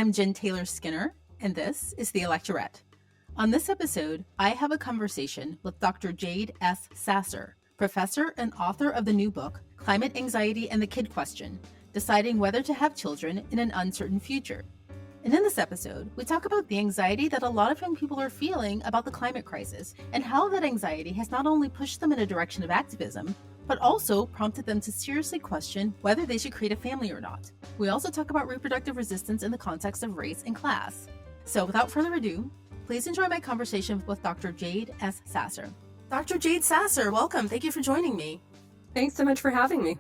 I'm Jen Taylor Skinner, and this is the Electorette. On this episode, I have a conversation with Dr. Jade S. Sasser, professor and author of the new book, Climate Anxiety and the Kid Question: Deciding Whether to Have Children in an Uncertain Future. And in this episode, we talk about the anxiety that a lot of young people are feeling about the climate crisis and how that anxiety has not only pushed them in a direction of activism, but also prompted them to seriously question whether they should create a family or not. We also talk about reproductive resistance in the context of race and class. So without further ado, please enjoy my conversation with Dr. Jade S. Sasser. Dr. Jade Sasser, welcome. Thank you for joining me. Thanks so much for having me.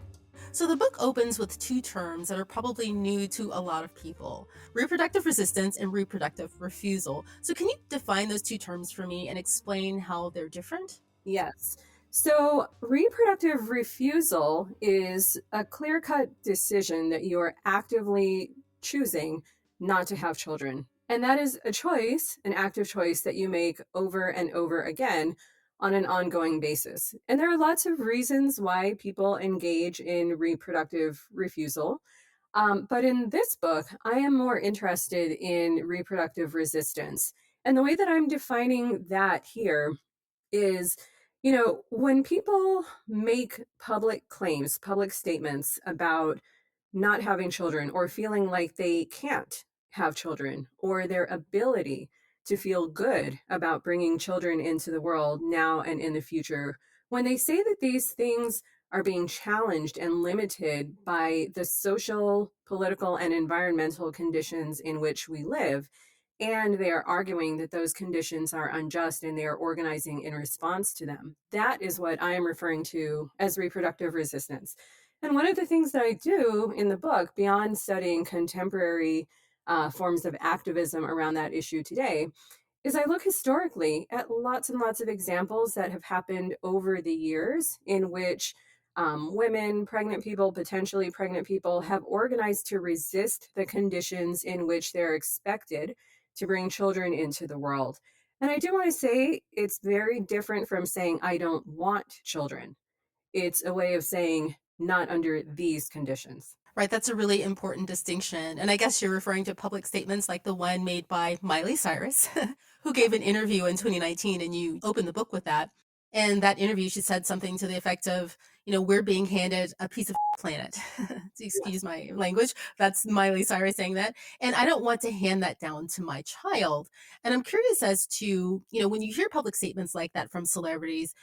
So the book opens with two terms that are probably new to a lot of people: reproductive resistance and reproductive refusal. So can you define those two terms for me and explain how they're different? Yes. So reproductive refusal is a clear-cut decision that you are actively choosing not to have children. And that is a choice, an active choice that you make over and over again on an ongoing basis. And there are lots of reasons why people engage in reproductive refusal. But in this book, I am more interested in reproductive resistance. And the way that I'm defining that here is, when people make public claims, public statements about not having children or feeling like they can't have children, or their ability to feel good about bringing children into the world now and in the future, when they say that these things are being challenged and limited by the social, political, and environmental conditions in which we live, and they are arguing that those conditions are unjust and they are organizing in response to them. That is what I am referring to as reproductive resistance. And one of the things that I do in the book, beyond studying contemporary forms of activism around that issue today, is I look historically at lots and lots of examples that have happened over the years in which women, pregnant people, potentially pregnant people, have organized to resist the conditions in which they're expected to bring children into the world. And I do want to say it's very different from saying, I don't want children. It's a way of saying, not under these conditions. Right, that's a really important distinction. And I guess you're referring to public statements like the one made by Miley Cyrus, who gave an interview in 2019, and you opened the book with that. And that interview, she said something to the effect of, we're being handed a piece of planet. Excuse my language. That's Miley Cyrus saying that. And I don't want to hand that down to my child. And I'm curious as to, when you hear public statements like that from celebrities,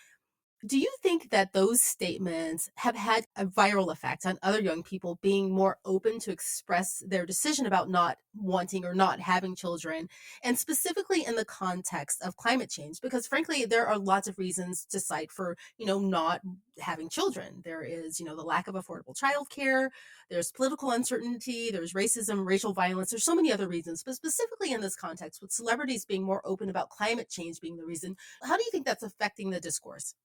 do you think that those statements have had a viral effect on other young people being more open to express their decision about not wanting or not having children, and specifically in the context of climate change? Because frankly, there are lots of reasons to cite for, not having children. There is, the lack of affordable childcare, there's political uncertainty, there's racism, racial violence, there's so many other reasons. But specifically in this context, with celebrities being more open about climate change being the reason, how do you think that's affecting the discourse?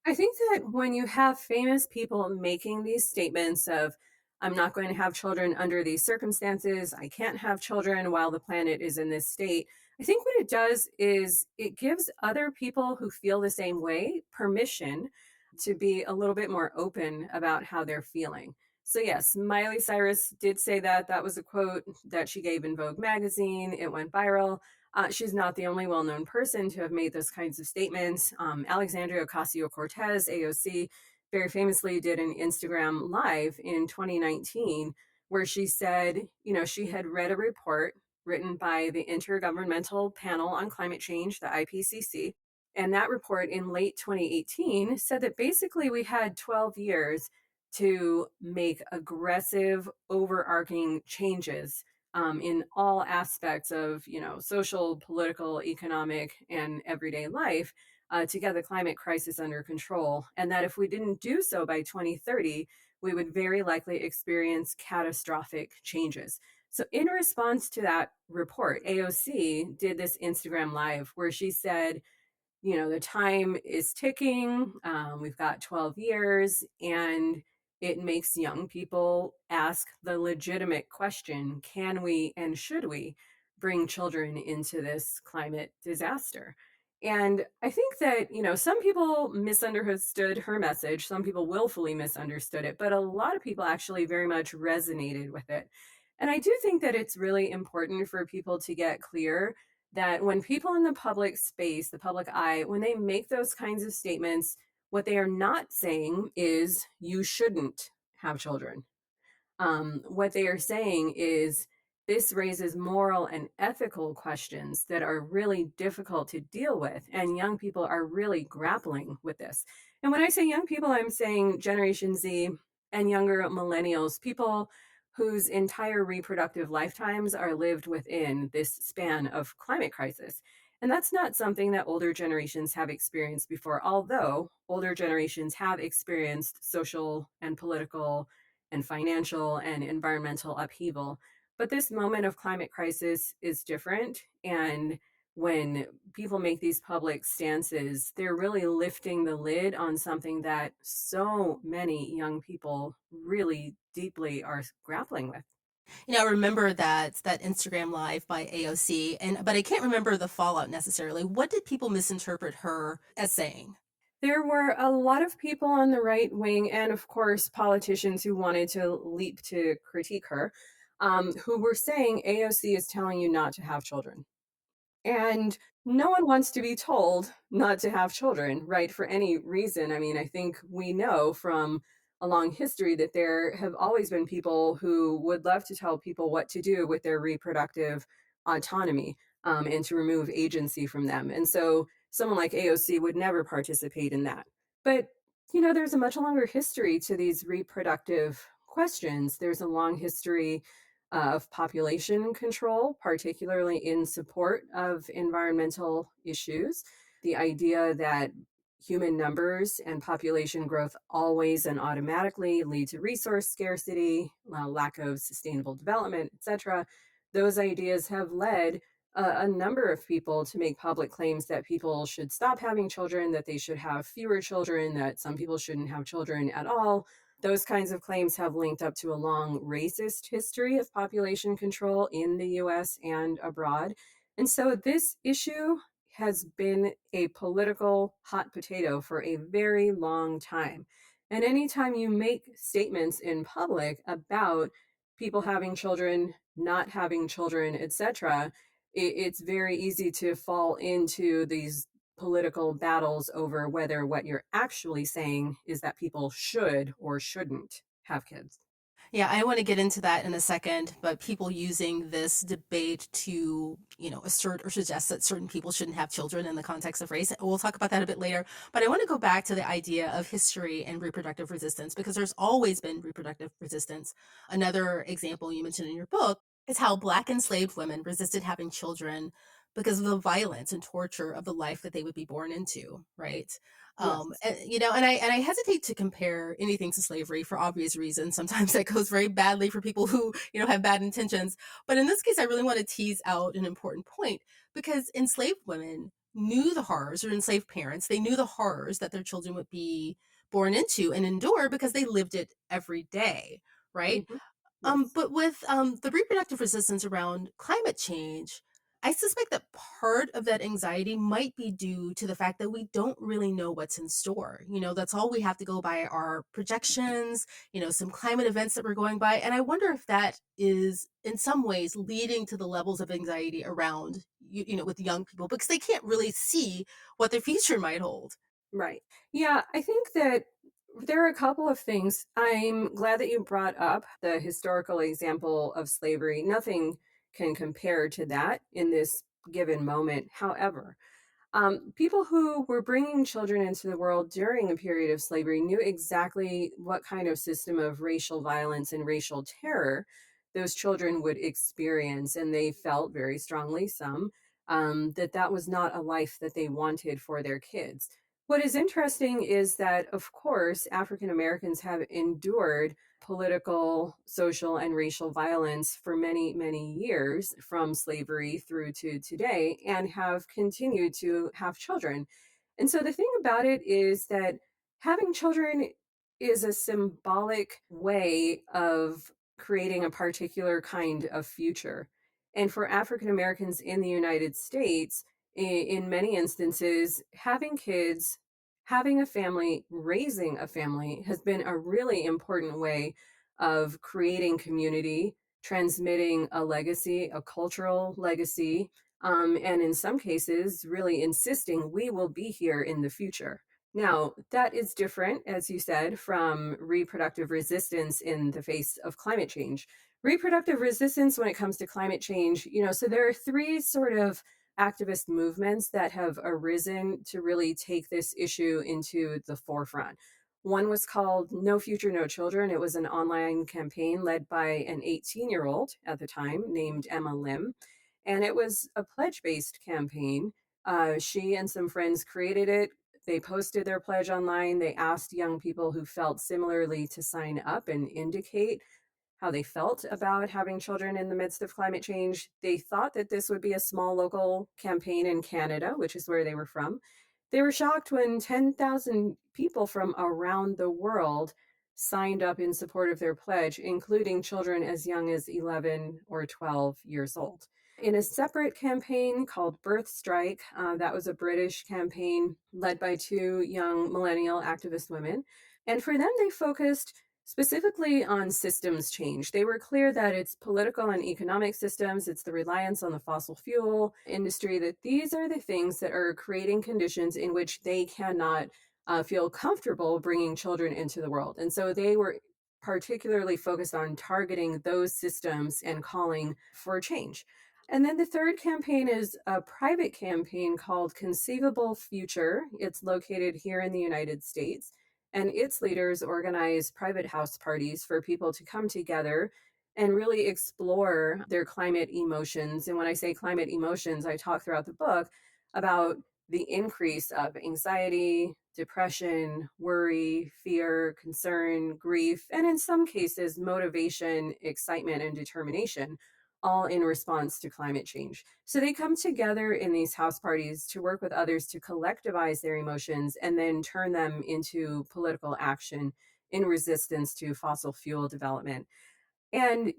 I think that when you have famous people making these statements of, I'm not going to have children under these circumstances, I can't have children while the planet is in this state, I think what it does is it gives other people who feel the same way permission to be a little bit more open about how they're feeling. So, yes, Miley Cyrus did say that. That was a quote that she gave in Vogue magazine. It went viral. She's not the only well-known person to have made those kinds of statements. Alexandria Ocasio-Cortez, AOC, very famously did an Instagram live in 2019 where she said, she had read a report written by the Intergovernmental Panel on Climate Change, the IPCC. And that report in late 2018 said that basically we had 12 years to make aggressive, overarching changes in all aspects of, social, political, economic, and everyday life to get the climate crisis under control. And that if we didn't do so by 2030, we would very likely experience catastrophic changes. So in response to that report, AOC did this Instagram live where she said, the time is ticking. We've got 12 years, and it makes young people ask the legitimate question, can we and should we bring children into this climate disaster? And I think that, some people misunderstood her message. Some people willfully misunderstood it, but a lot of people actually very much resonated with it. And I do think that it's really important for people to get clear that when people in the public space, the public eye, when they make those kinds of statements, what they are not saying is you shouldn't have children. What they are saying is this raises moral and ethical questions that are really difficult to deal with. And young people are really grappling with this. And when I say young people, I'm saying Generation Z and younger millennials, people whose entire reproductive lifetimes are lived within this span of climate crisis. And that's not something that older generations have experienced before, although older generations have experienced social and political and financial and environmental upheaval. But this moment of climate crisis is different. And when people make these public stances, they're really lifting the lid on something that so many young people really deeply are grappling with. I remember that Instagram live by AOC, and but I can't remember the fallout necessarily. What did people misinterpret her as saying? There were a lot of people on the right wing, and of course, politicians who wanted to leap to critique her, who were saying AOC is telling you not to have children. And no one wants to be told not to have children, right? For any reason. I mean, I think we know from a long history that there have always been people who would love to tell people what to do with their reproductive autonomy, and to remove agency from them. And so someone like AOC would never participate in that. But, there's a much longer history to these reproductive questions. There's a long history of population control, particularly in support of environmental issues. The idea that human numbers and population growth always and automatically lead to resource scarcity, lack of sustainable development, etc. Those ideas have led a number of people to make public claims that people should stop having children, that they should have fewer children, that some people shouldn't have children at all. Those kinds of claims have linked up to a long racist history of population control in the US and abroad. And so this issue has been a political hot potato for a very long time. And anytime you make statements in public about people having children, not having children, etc., it's very easy to fall into these political battles over whether what you're actually saying is that people should or shouldn't have kids. Yeah, I want to get into that in a second, but people using this debate to, assert or suggest that certain people shouldn't have children in the context of race. We'll talk about that a bit later. But I want to go back to the idea of history and reproductive resistance because there's always been reproductive resistance. Another example you mentioned in your book is how Black enslaved women resisted having children because of the violence and torture of the life that they would be born into, right? Yes. And I hesitate to compare anything to slavery for obvious reasons. Sometimes that goes very badly for people who, have bad intentions. But in this case, I really want to tease out an important point because enslaved women knew the horrors, or enslaved parents, they knew the horrors that their children would be born into and endure because they lived it every day, right? Hmm. Yes. But with the reproductive resistance around climate change, I suspect that part of that anxiety might be due to the fact that we don't really know what's in store. That's all we have to go by are projections, some climate events that we're going by. And I wonder if that is in some ways leading to the levels of anxiety around, with young people because they can't really see what their future might hold. Right. Yeah, I think that there are a couple of things. I'm glad that you brought up the historical example of slavery. Nothing can compare to that in this given moment. However, people who were bringing children into the world during a period of slavery knew exactly what kind of system of racial violence and racial terror those children would experience. And they felt very strongly, some, that that was not a life that they wanted for their kids. What is interesting is that, of course, African Americans have endured political, social, and racial violence for many, many years from slavery through to today and have continued to have children. And so the thing about it is that having children is a symbolic way of creating a particular kind of future. And for African Americans in the United States, in many instances, having kids, having a family, raising a family has been a really important way of creating community, transmitting a legacy, a cultural legacy, and in some cases, really insisting we will be here in the future. Now, that is different, as you said, from reproductive resistance in the face of climate change. Reproductive resistance when it comes to climate change, so there are three sort of activist movements that have arisen to really take this issue into the forefront. One was called No Future, No Children. It was an online campaign led by an 18-year-old at the time named Emma Lim. And it was a pledge based campaign. She and some friends created it. They posted their pledge online. They asked young people who felt similarly to sign up and indicate how they felt about having children in the midst of climate change. They thought that this would be a small local campaign in Canada, which is where they were from. They were shocked when 10,000 people from around the world signed up in support of their pledge, including children as young as 11 or 12 years old. In a separate campaign called Birth Strike, that was a British campaign led by two young millennial activist women. And for them, they focused specifically on systems change. They were clear that it's political and economic systems, it's the reliance on the fossil fuel industry, that these are the things that are creating conditions in which they cannot feel comfortable bringing children into the world. And so they were particularly focused on targeting those systems and calling for change. And then the third campaign is a private campaign called Conceivable Future. It's located here in the United States, and its leaders organize private house parties for people to come together and really explore their climate emotions. And when I say climate emotions, I talk throughout the book about the increase of anxiety, depression, worry, fear, concern, grief, and in some cases, motivation, excitement, and determination, all in response to climate change. So they come together in these house parties to work with others to collectivize their emotions and then turn them into political action in resistance to fossil fuel development. And,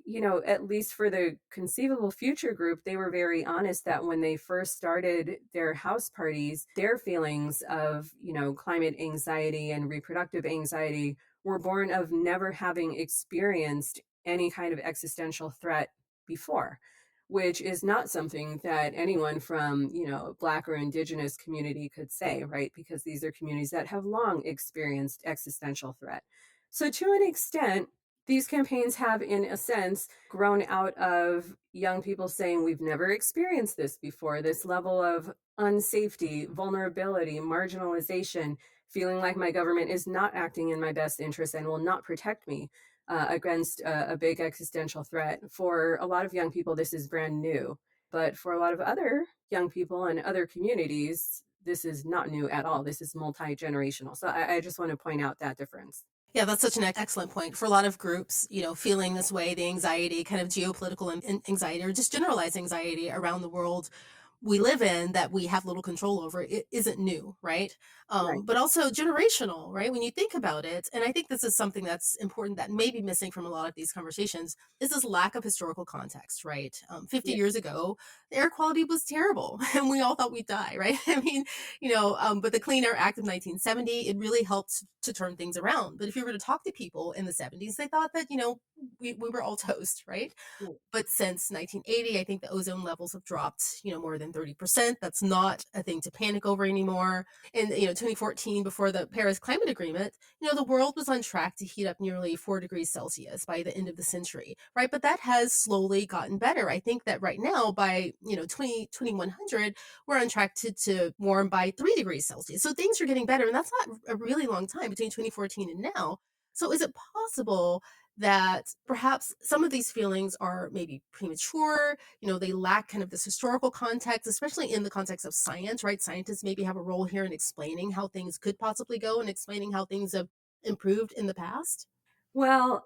at least for the Conceivable Future group, they were very honest that when they first started their house parties, their feelings of, climate anxiety and reproductive anxiety were born of never having experienced any kind of existential threat before, which is not something that anyone from, Black or Indigenous community could say, right? Because these are communities that have long experienced existential threat. So to an extent, these campaigns have, in a sense, grown out of young people saying, we've never experienced this before, this level of unsafety, vulnerability, marginalization, feeling like my government is not acting in my best interest and will not protect me against a big existential threat. For a lot of young people, this is brand new. But for a lot of other young people and other communities, this is not new at all. This is multi generational. So I just want to point out that difference. Yeah, that's such an excellent point. For a lot of groups, feeling this way, the anxiety, kind of geopolitical anxiety, or just generalized anxiety around the world we live in that we have little control over, it isn't new, right? Right. But also generational, right? When you think about it, and I think this is something that's important that may be missing from a lot of these conversations, is this lack of historical context, right? 50 Yeah. years ago, the air quality was terrible, and we all thought we'd die, right? I mean, but the Clean Air Act of 1970, it really helped to turn things around. But if you were to talk to people in the 70s, they thought that, we were all toast, right? Right. But since 1980, I think the ozone levels have dropped, more than 30%. That's not a thing to panic over anymore. In, 2014, before the Paris Climate Agreement, the world was on track to heat up nearly 4 degrees Celsius by the end of the century, right? But that has slowly gotten better. I think that right now by, 2100, we're on track to warm by 3 degrees Celsius. So things are getting better. And that's not a really long time between 2014 and now. So is it possible that perhaps some of these feelings are maybe premature, they lack kind of this historical context, especially in the context of science, right? Scientists maybe have a role here in explaining how things could possibly go and explaining how things have improved in the past. Well,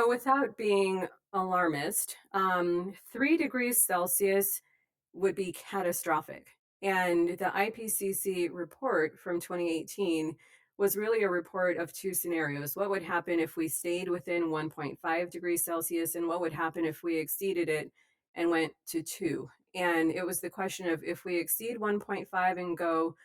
without being alarmist, 3 degrees Celsius would be catastrophic. And the IPCC report from 2018 was really a report of two scenarios. What would happen if we stayed within 1.5 degrees Celsius, and what would happen if we exceeded it and went to 2? And it was the question of, if we exceed 1.5 and go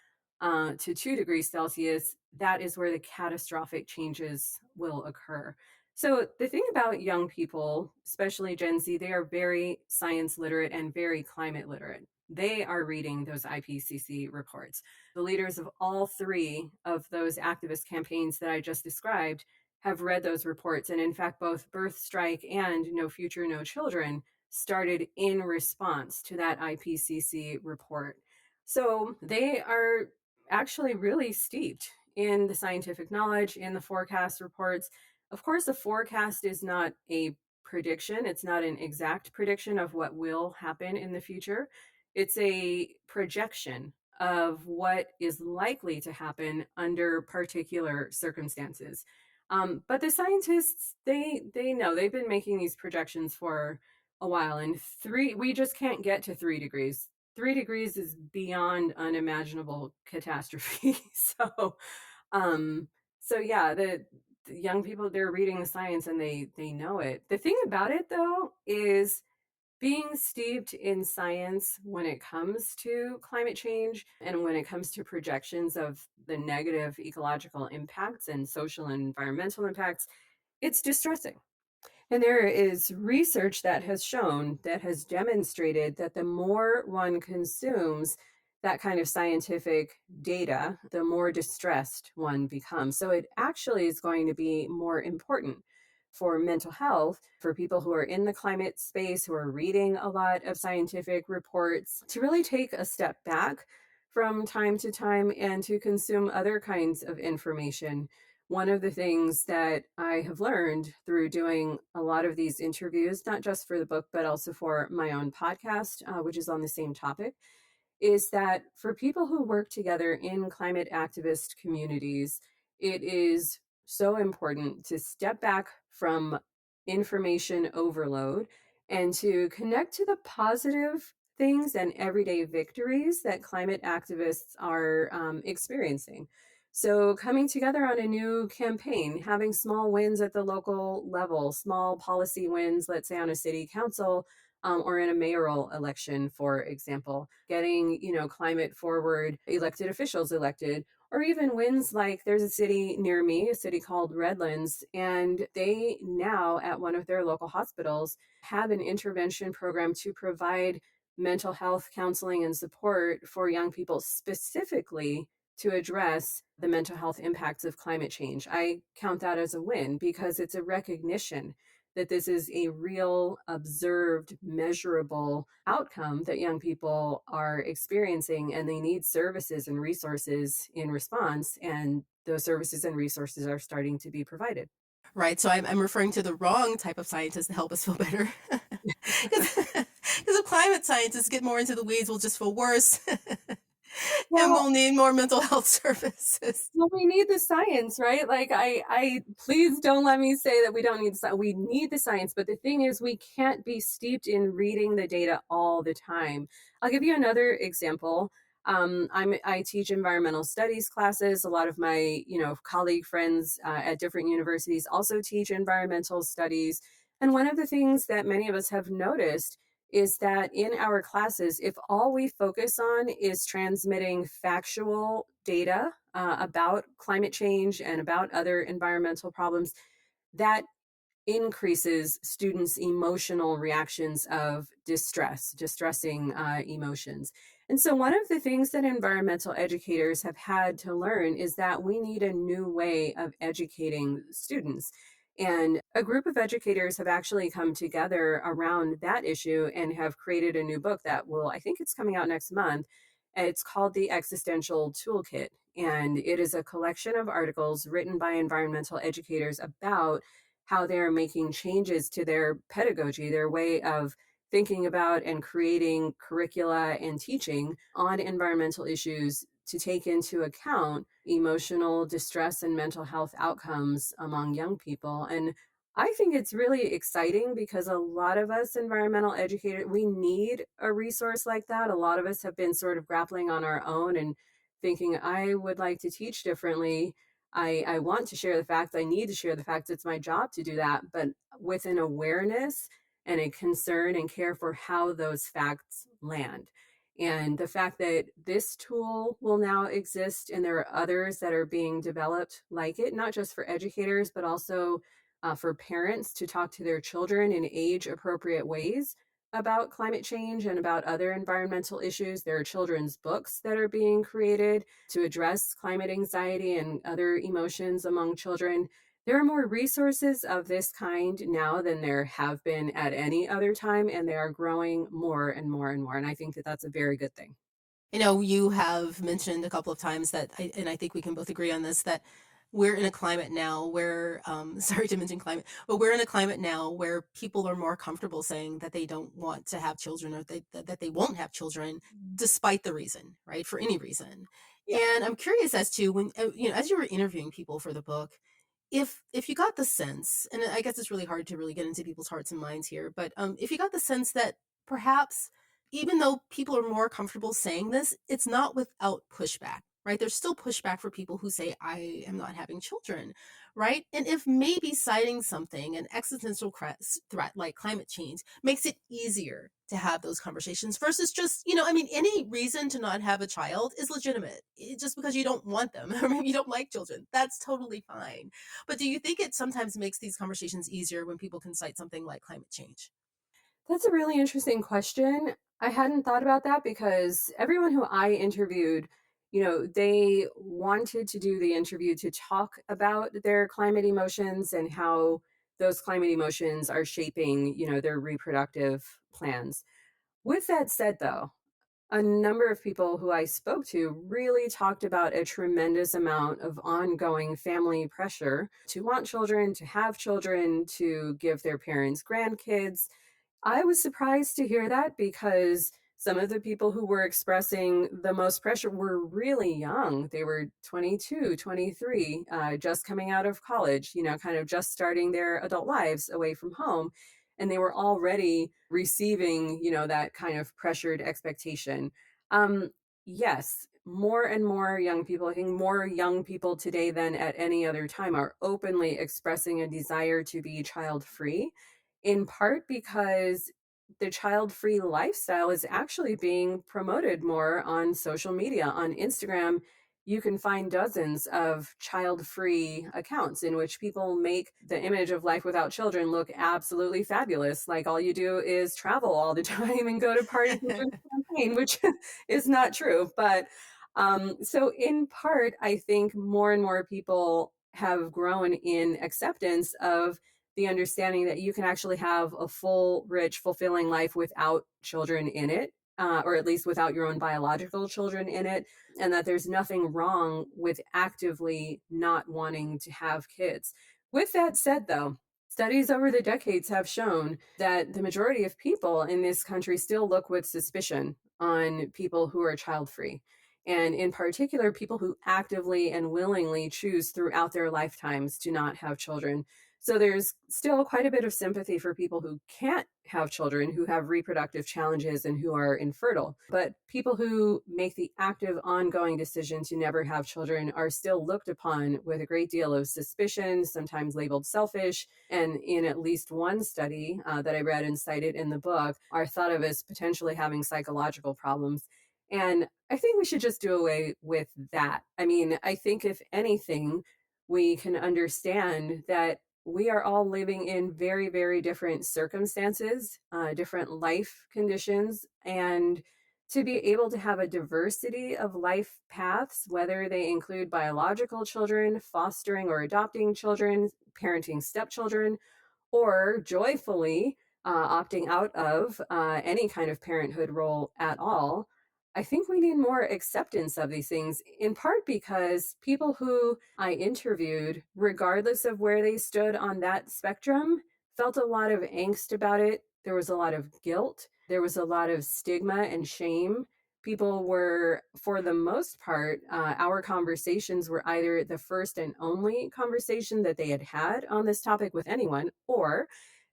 to 2 degrees Celsius, that is where the catastrophic changes will occur. So, the thing about young people, especially Gen Z, they are very science literate and very climate literate. They are reading those IPCC reports. The leaders of all three of those activist campaigns that I just described have read those reports. And in fact, both Birth Strike and No Future, No Children started in response to that IPCC report. So, they are actually really steeped in the scientific knowledge, in the forecast reports. Of course, a forecast is not a prediction. It's not an exact prediction of what will happen in the future. It's a projection of what is likely to happen under particular circumstances. But the scientists, they know they've been making these projections for a while, and we just can't get to 3 degrees. 3 degrees is beyond unimaginable catastrophe. Um, so yeah, the young people, they're reading the science and they know it. The thing about it though is being steeped in science when it comes to climate change and when it comes to projections of the negative ecological impacts and social and environmental impacts, it's distressing. And there is research that has shown, that has demonstrated that the more one consumes that kind of scientific data, the more distressed one becomes. So it actually is going to be more important for mental health, for people who are in the climate space, who are reading a lot of scientific reports, to really take a step back from time to time and to consume other kinds of information. One of the things that I have learned through doing a lot of these interviews, not just for the book, but also for my own podcast, which is on the same topic, is that for people who work together in climate activist communities, it is so important to step back from information overload and to connect to the positive things and everyday victories that climate activists are experiencing. So, coming together on a new campaign, having small wins at the local level, small policy wins, let's say on a city council, or in a mayoral election, for example, getting, climate forward elected officials elected, or even wins like there's a city near me, a city called Redlands, and they now at one of their local hospitals have an intervention program to provide mental health counseling and support for young people specifically to address the mental health impacts of climate change. I count that as a win because it's a recognition that this is a real, observed, measurable outcome that young people are experiencing, and they need services and resources in response. And those services and resources are starting to be provided. Right. So I'm referring to the wrong type of scientist to help us feel better. Because the climate scientists get more into the weeds, will just feel worse. And Well, we'll need more mental health services. well, we need the science, right? Like, please don't let me say that we don't need the science. We need the science, but the thing is, we can't be steeped in reading the data all the time. I'll give you another example. I teach environmental studies classes. A lot of my, colleague friends at different universities also teach environmental studies. And one of the things that many of us have noticed is that in our classes, if all we focus on is transmitting factual data about climate change and about other environmental problems, that increases students' emotional reactions of distressing emotions. And so, one of the things that environmental educators have had to learn is that we need a new way of educating students. And a group of educators have actually come together around that issue and have created a new book that will, I think it's coming out next month. It's called The Existential Toolkit. And it is a collection of articles written by environmental educators about how they're making changes to their pedagogy, their way of thinking about and creating curricula and teaching on environmental issues to take into account emotional distress and mental health outcomes among young people. And I think it's really exciting because a lot of us environmental educators, we need a resource like that. A lot of us have been sort of grappling on our own and thinking, I would like to teach differently. I want to share the facts. I need to share the facts. It's my job to do that, but with an awareness and a concern and care for how those facts land. And the fact that this tool will now exist and there are others that are being developed like it, not just for educators, but also for parents to talk to their children in age appropriate ways about climate change and about other environmental issues. There are children's books that are being created to address climate anxiety and other emotions among children. There are more resources of this kind now than there have been at any other time, and they are growing more and more and more. And I think that that's a very good thing. You have mentioned a couple of times that, and I think we can both agree on this, that we're in a climate now where, sorry to mention climate, but we're in a climate now where people are more comfortable saying that they don't want to have children, or that they won't have children despite the reason, right? For any reason. Yeah. And I'm curious as to when, as you were interviewing people for the book, if you got the sense, and I guess it's really hard to really get into people's hearts and minds here, but if you got the sense that perhaps even though people are more comfortable saying this, it's not without pushback, right? There's still pushback for people who say, I am not having children, right? And if maybe citing something, an existential threat like climate change, makes it easier to have those conversations versus just, any reason to not have a child is legitimate. Just because you don't want them or maybe you don't like children, that's totally fine. But do you think it sometimes makes these conversations easier when people can cite something like climate change? That's a really interesting question. I hadn't thought about that because everyone who I interviewed, they wanted to do the interview to talk about their climate emotions and how those climate emotions are shaping, their reproductive plans. With that said, though, a number of people who I spoke to really talked about a tremendous amount of ongoing family pressure to want children, to have children, to give their parents grandkids. I was surprised to hear that because some of the people who were expressing the most pressure were really young. They were 22, 23, just coming out of college, kind of just starting their adult lives away from home. And they were already receiving, that kind of pressured expectation. Um, yes, more and more young people, I think more young people today than at any other time, are openly expressing a desire to be child free, in part because the child free lifestyle is actually being promoted more on social media. On Instagram, you can find dozens of child free accounts in which people make the image of life without children look absolutely fabulous. Like all you do is travel all the time and go to parties and drink champagne, which is not true. But so, in part, I think more and more people have grown in acceptance of the understanding that you can actually have a full, rich, fulfilling life without children in it, or at least without your own biological children in it, and that there's nothing wrong with actively not wanting to have kids. With that said, though, studies over the decades have shown that the majority of people in this country still look with suspicion on people who are child free. And in particular, people who actively and willingly choose throughout their lifetimes to not have children. So there's still quite a bit of sympathy for people who can't have children, who have reproductive challenges and who are infertile. But people who make the active, ongoing decision to never have children are still looked upon with a great deal of suspicion, sometimes labeled selfish. And in at least one study that I read and cited in the book, are thought of as potentially having psychological problems. And I think we should just do away with that. I mean, I think if anything, we can understand that we are all living in very, very different circumstances, different life conditions, and to be able to have a diversity of life paths, whether they include biological children, fostering or adopting children, parenting stepchildren, or joyfully opting out of any kind of parenthood role at all. I think we need more acceptance of these things, in part because people who I interviewed, regardless of where they stood on that spectrum, felt a lot of angst about it. There was a lot of guilt. There was a lot of stigma and shame. People were, for the most part, our conversations were either the first and only conversation that they had had on this topic with anyone, or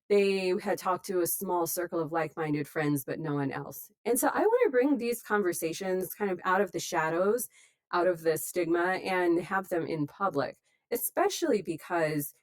they had talked to a small circle of like-minded friends, but no one else. And so I want to bring these conversations kind of out of the shadows, out of the stigma, and have them in public, especially because,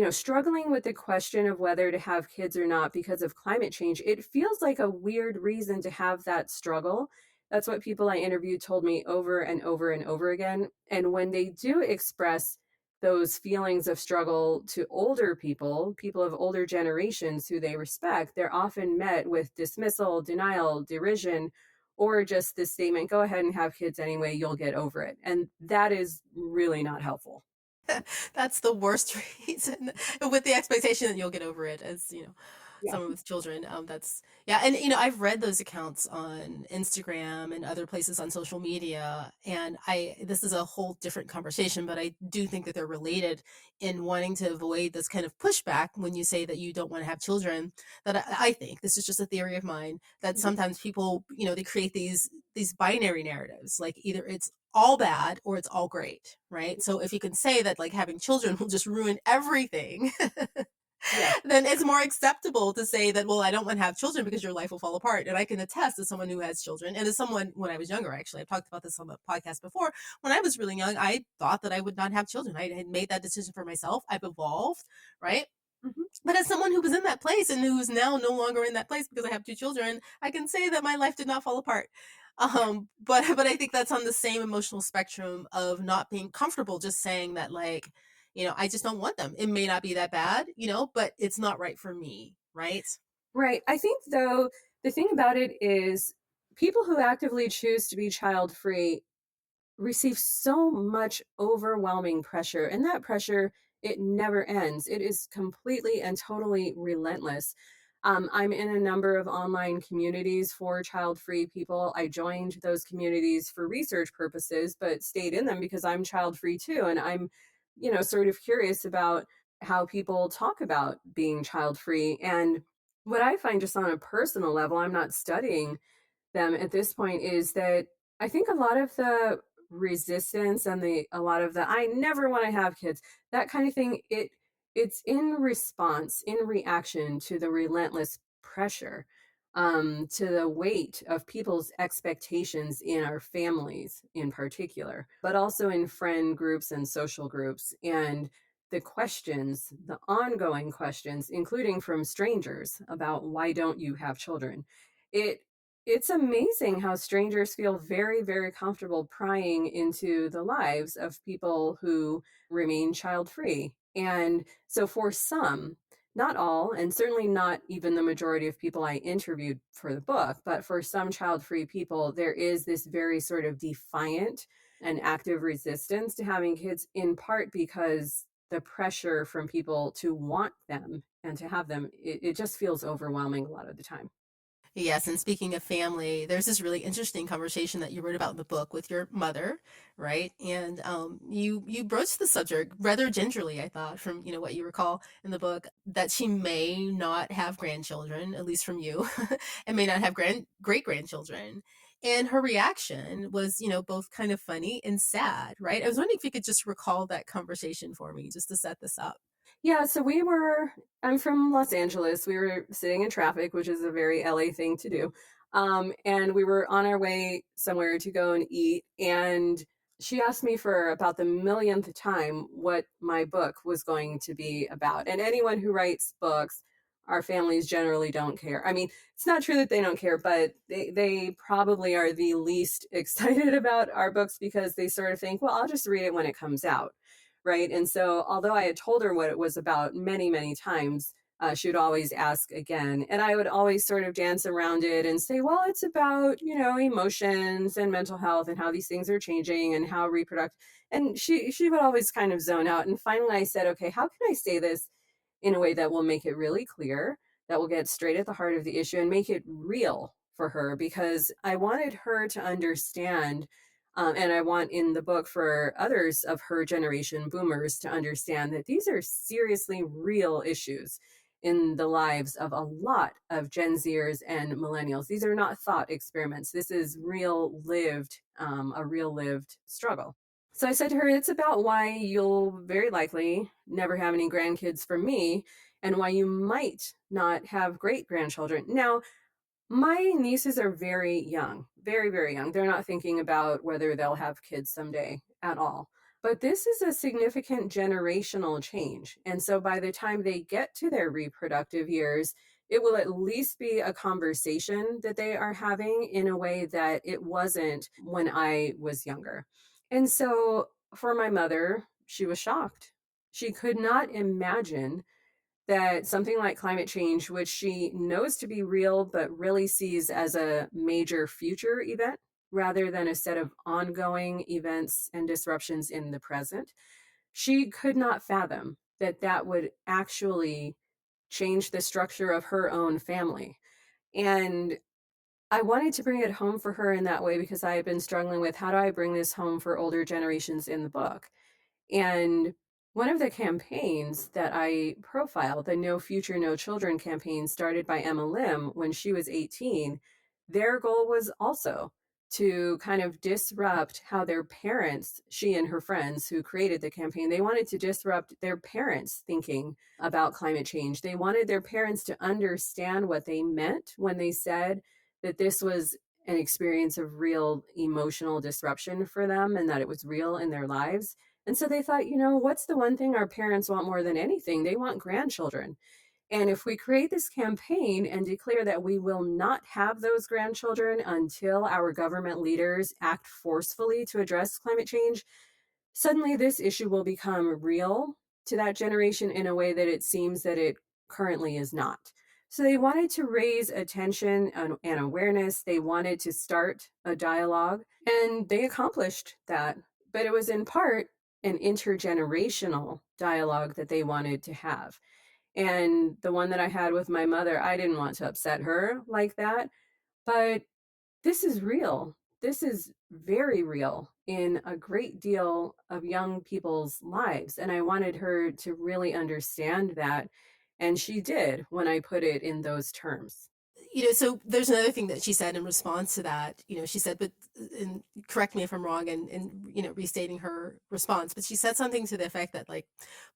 struggling with the question of whether to have kids or not because of climate change, it feels like a weird reason to have that struggle. That's what people I interviewed told me over and over and over again. And when they do express those feelings of struggle to older people, people of older generations who they respect, they're often met with dismissal, denial, derision, or just this statement, go ahead and have kids anyway, you'll get over it. And that is really not helpful. That's the worst reason, with the expectation that you'll get over it, as Yeah. someone with children. That's yeah, and I've read those accounts on Instagram and other places on social media, and I this is a whole different conversation, but I do think that they're related in wanting to avoid this kind of pushback when you say that you don't want to have children. That I think this is just a theory of mine that Mhm. sometimes people, they create these binary narratives, like either it's all bad or it's all great, right? So if you can say that like having children will just ruin everything, Yeah. then it's more acceptable to say that, well, I don't want to have children because your life will fall apart. And I can attest as someone who has children, and as someone when I was younger, actually, I've talked about this on the podcast before. When I was really young, I thought that I would not have children. I had made that decision for myself. I've evolved, right? Mhm. But as someone who was in that place and who's now no longer in that place because I have two children, I can say that my life did not fall apart. But I think that's on the same emotional spectrum of not being comfortable just saying that, like, I just don't want them. It may not be that bad, but it's not right for me, right? Right. I think, though, the thing about it is people who actively choose to be child free receive so much overwhelming pressure, and that pressure, it never ends. It is completely and totally relentless. I'm in a number of online communities for child-free people. I joined those communities for research purposes, but stayed in them because I'm child-free too, and I'm, sort of curious about how people talk about being child-free. And what I find, just on a personal level, I'm not studying them at this point, is that I think a lot of the resistance and the a lot of the I never want to have kids, that kind of thing, it's in response, in reaction to the relentless pressure, to the weight of people's expectations in our families in particular, but also in friend groups and social groups, and the questions, the ongoing questions, including from strangers, about why don't you have children. It it's amazing how strangers feel very, very comfortable prying into the lives of people who remain child free. And so, for some, not all, and certainly not even the majority of people I interviewed for the book, but for some child free people, there is this very sort of defiant and active resistance to having kids, in part because the pressure from people to want them and to have them, it just feels overwhelming a lot of the time. Yes, and speaking of family, there's this really interesting conversation that you wrote about in the book with your mother, right? And you broached the subject rather gingerly, I thought, from what you recall in the book, that she may not have grandchildren, at least from you, and may not have great grandchildren. And her reaction was, both kind of funny and sad, right? I was wondering if you could just recall that conversation for me, just to set this up. Yeah, so I'm from Los Angeles. We were sitting in traffic, which is a very LA thing to do. And we were on our way somewhere to go and eat. And she asked me for about the millionth time what my book was going to be about. And anyone who writes books, our families generally don't care. I mean, it's not true that they don't care, but they probably are the least excited about our books because they sort of think, well, I'll just read it when it comes out. Right. And so, although I had told her what it was about many, many times, she would always ask again. And I would always sort of dance around it and say, well, it's about, emotions and mental health and how these things are changing and how reproductive. And she would always kind of zone out. And finally, I said, okay, how can I say this in a way that will make it really clear, that will get straight at the heart of the issue and make it real for her? Because I wanted her to understand, and I want in the book for others of her generation, boomers, to understand that these are seriously real issues in the lives of a lot of Gen Zers and millennials. These are not thought experiments. This is a real lived struggle. So I said to her, it's about why you'll very likely never have any grandkids from me and why you might not have great grandchildren. Now, my nieces are very young, very, very young. They're not thinking about whether they'll have kids someday at all. But this is a significant generational change. And so by the time they get to their reproductive years, it will at least be a conversation that they are having in a way that it wasn't when I was younger. And so for my mother, she was shocked. She could not imagine that something like climate change, which she knows to be real, but really sees as a major future event rather than a set of ongoing events and disruptions in the present, she could not fathom that that would actually change the structure of her own family. And I wanted to bring it home for her in that way because I had been struggling with how do I bring this home for older generations in the book. And one of the campaigns that I profiled, the No Future, No Children campaign, started by Emma Lim when she was 18, their goal was also to kind of disrupt how their parents, she and her friends who created the campaign, they wanted to disrupt their parents' thinking about climate change. They wanted their parents to understand what they meant when they said that this was an experience of real emotional disruption for them and that it was real in their lives. And so they thought, what's the one thing our parents want more than anything? They want grandchildren. And if we create this campaign and declare that we will not have those grandchildren until our government leaders act forcefully to address climate change, suddenly this issue will become real to that generation in a way that it seems that it currently is not. So they wanted to raise attention and awareness. They wanted to start a dialogue, and they accomplished that. But it was in part an intergenerational dialogue that they wanted to have. And the one that I had with my mother, I didn't want to upset her like that. But this is real. This is very real in a great deal of young people's lives. And I wanted her to really understand that. And she did when I put it in those terms. So there's another thing that she said in response to that. She said, but, and correct me if I'm wrong, and restating her response, but she said something to the effect that, like,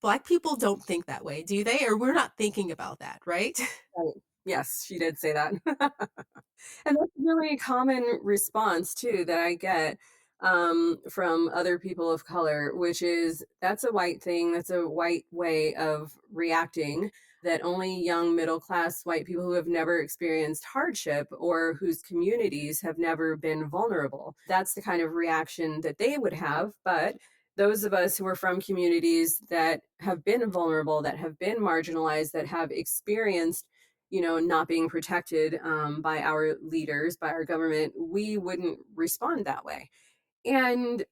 Black people don't think that way, do they? Or we're not thinking about that, right? Right. Yes, she did say that. And that's a really common response too that I get from other people of color, which is that's a white thing. That's a white way of reacting that only young middle class white people who have never experienced hardship or whose communities have never been vulnerable. That's the kind of reaction that they would have. But those of us who are from communities that have been vulnerable, that have been marginalized, that have experienced not being protected by our leaders, by our government, we wouldn't respond that way. And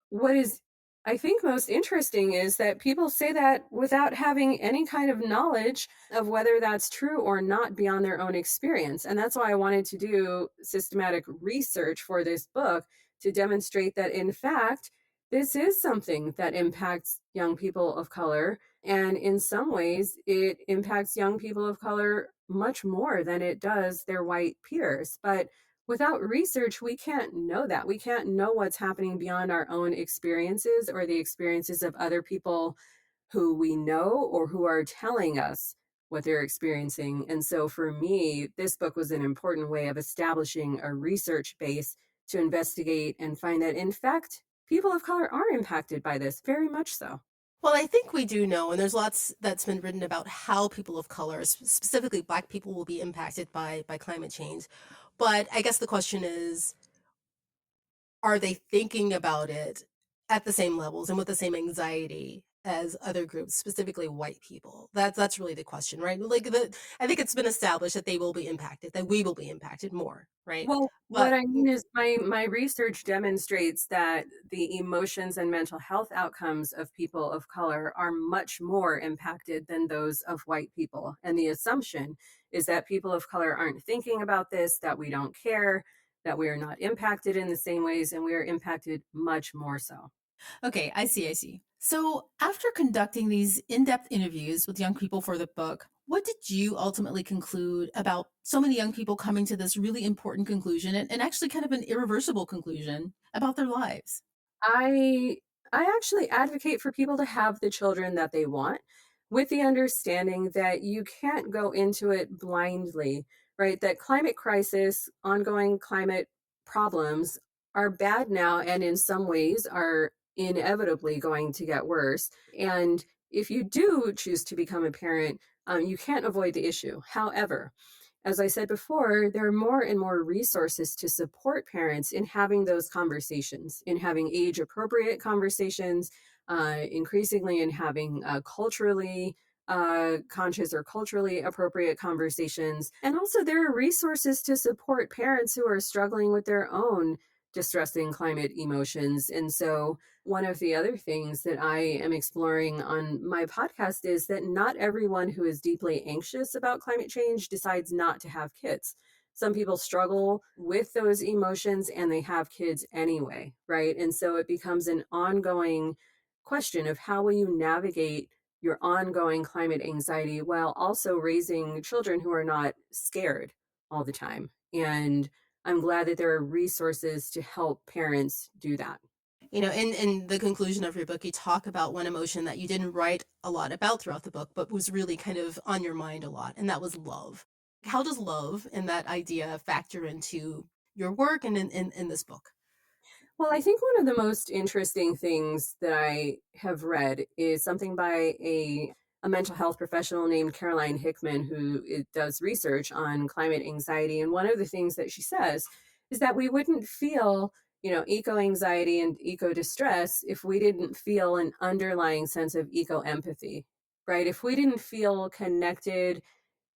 what is, I think, most interesting is that people say that without having any kind of knowledge of whether that's true or not beyond their own experience. And that's why I wanted to do systematic research for this book to demonstrate that, in fact, this is something that impacts young people of color. And in some ways, it impacts young people of color much more than it does their white peers. But without research, we can't know that. We can't know what's happening beyond our own experiences or the experiences of other people who we know or who are telling us what they're experiencing. And so for me, this book was an important way of establishing a research base to investigate and find that, in fact, people of color are impacted by this, very much so. Well, I think we do know, and there's lots that's been written about how people of color, specifically Black people, will be impacted by climate change. But I guess the question is, are they thinking about it at the same levels and with the same anxiety as other groups, specifically white people? That's really the question, right? I think it's been established that they will be impacted, that we will be impacted more, right? Well, what But I mean is my research demonstrates that the emotions and mental health outcomes of people of color are much more impacted than those of white people. And the assumption is that people of color aren't thinking about this, that we don't care, that we are not impacted in the same ways, and we are impacted much more so. Okay, I see, I see. So, after conducting these in depth interviews with young people for the book, what did you ultimately conclude about so many young people coming to this really important conclusion and actually kind of an irreversible conclusion about their lives? I I actually advocate for people to have the children that they want with the understanding that you can't go into it blindly, right? That climate crisis, ongoing climate problems are bad now and in some ways are inevitably going to get worse. And if you do choose to become a parent, you can't avoid the issue. However, as I said before, there are more and more resources to support parents in having those conversations, in having age appropriate conversations, increasingly in having culturally conscious or culturally appropriate conversations. And also, there are resources to support parents who are struggling with their own distressing climate emotions. And so, one of the other things that I am exploring on my podcast is that not everyone who is deeply anxious about climate change decides not to have kids. Some people struggle with those emotions and they have kids anyway, right? And so it becomes an ongoing question of how will you navigate your ongoing climate anxiety while also raising children who are not scared all the time. And I'm glad that there are resources to help parents do that. In the conclusion of your book, you talk about one emotion that you didn't write a lot about throughout the book, but was really kind of on your mind a lot, and that was love. How does love and that idea factor into your work and in this book? Well, I think one of the most interesting things that I have read is something by a mental health professional named Caroline Hickman, who does research on climate anxiety. And one of the things that she says is that we wouldn't feel, eco anxiety and eco distress if we didn't feel an underlying sense of eco empathy, right? If we didn't feel connected,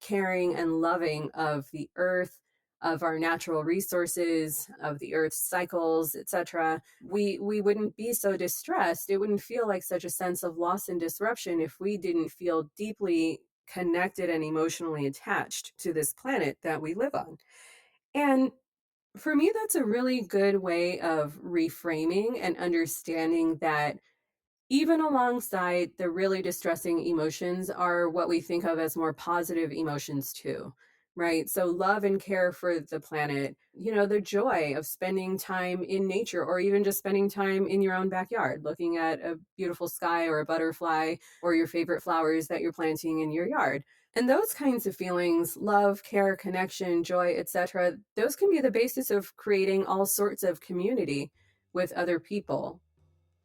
caring, and loving of the earth, of our natural resources, of the earth's cycles, etc., we wouldn't be so distressed. It wouldn't feel like such a sense of loss and disruption if we didn't feel deeply connected and emotionally attached to this planet that we live on. And for me, that's a really good way of reframing and understanding that even alongside the really distressing emotions are what we think of as more positive emotions too, right? So love and care for the planet, the joy of spending time in nature or even just spending time in your own backyard, looking at a beautiful sky or a butterfly or your favorite flowers that you're planting in your yard. And those kinds of feelings, love, care, connection, joy, etc., those can be the basis of creating all sorts of community with other people,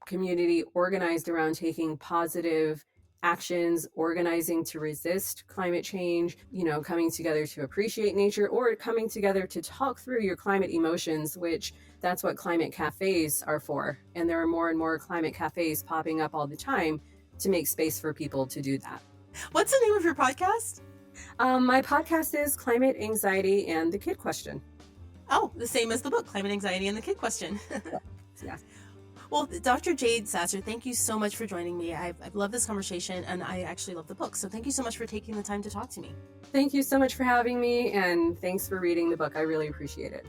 community organized around taking positive actions, organizing to resist climate change, coming together to appreciate nature, or coming together to talk through your climate emotions, which that's what climate cafes are for. And there are more and more climate cafes popping up all the time to make space for people to do that. What's the name of your podcast? My podcast is Climate Anxiety and the Kid Question. Oh, the same as the book, Climate Anxiety and the Kid Question. Yeah. Well, Dr. Jade Sasser, thank you so much for joining me. I've loved this conversation, and I actually love the book. So thank you so much for taking the time to talk to me. Thank you so much for having me, and thanks for reading the book. I really appreciate it.